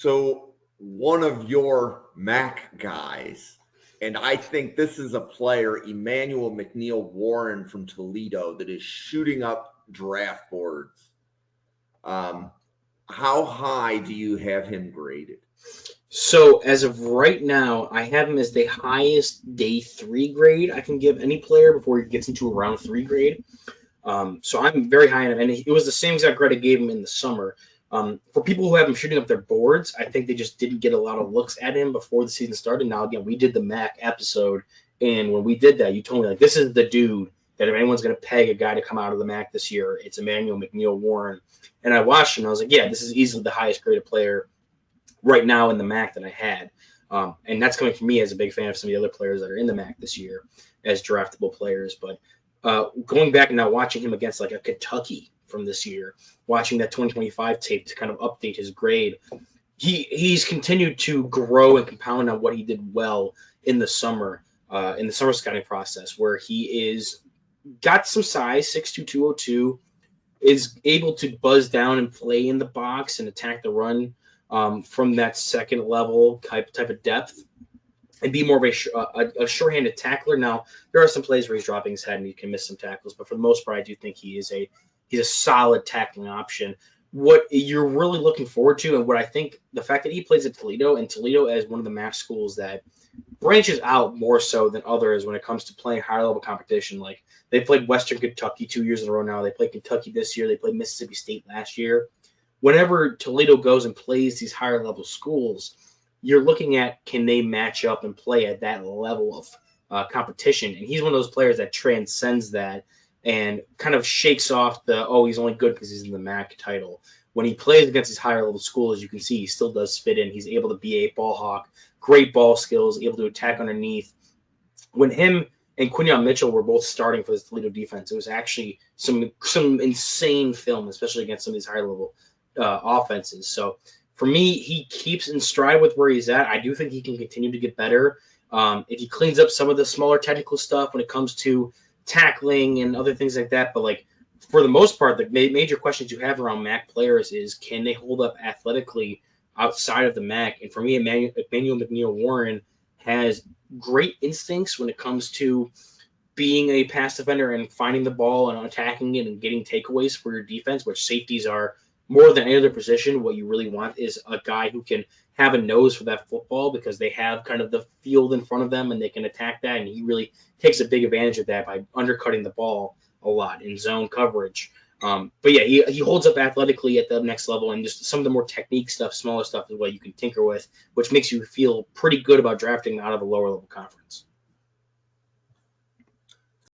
So one of your Mac guys, and I think this is a player, Emmanuel McNeil Warren from Toledo, that is shooting up draft boards. Um, how high do you have him graded? So as of right now, I have him as the highest day three grade I can give any player before he gets into a round three grade. So I'm very high on him, and it was the same exact grade I gave him in the summer. For people who have him shooting up their boards, I think they just didn't get a lot of looks at him before the season started. Now, again, we did the Mac episode, and when we did that, you told me like this is the dude that if anyone's going to peg a guy to come out of the Mac this year, it's Emmanuel McNeil Warren. And I watched him, and I was like, yeah, this is easily the highest graded player right now in the MAC that I had. And that's coming from me as a big fan of some of the other players that are in the MAC this year as draftable players. But going back and now watching him against like a Kentucky from this year, watching that 2025 tape to kind of update his grade, he's continued to grow and compound on what he did well in the summer scouting process, where he is got some size, 6'2", 202, is able to buzz down and play in the box and attack the run from that second level type of depth and be more of a short-handed tackler. Now, there are some plays where he's dropping his head and he can miss some tackles, but for the most part, I do think he's a solid tackling option. What you're really looking forward to, and what I think the fact that he plays at Toledo, and Toledo as one of the MAC schools that branches out more so than others when it comes to playing higher level competition. Like they played Western Kentucky 2 years in a row now. They played Kentucky this year. They played Mississippi State last year. Whenever Toledo goes and plays these higher level schools, you're looking at can they match up and play at that level of competition. And he's one of those players that transcends that and kind of shakes off the, oh, he's only good because he's in the MAC title. When he plays against these higher level schools, you can see he still does fit in. He's able to be a ball hawk, great ball skills, able to attack underneath. When him and Quinyon Mitchell were both starting for this Toledo defense, it was actually some insane film, especially against some of these higher level offenses. So for me, he keeps in stride with where he's at. I do think he can continue to get better. If he cleans up some of the smaller technical stuff when it comes to tackling and other things like that, but like for the most part, the major questions you have around MAC players is can they hold up athletically outside of the MAC? And for me, Emmanuel McNeil Warren has great instincts when it comes to being a pass defender and finding the ball and attacking it and getting takeaways for your defense, which safeties are more than any other position. What you really want is a guy who can have a nose for that football because they have kind of the field in front of them and they can attack that. And he really takes a big advantage of that by undercutting the ball a lot in zone coverage. But yeah, he holds up athletically at the next level, and just some of the more technique stuff, smaller stuff is what you can tinker with, which makes you feel pretty good about drafting out of a lower level conference.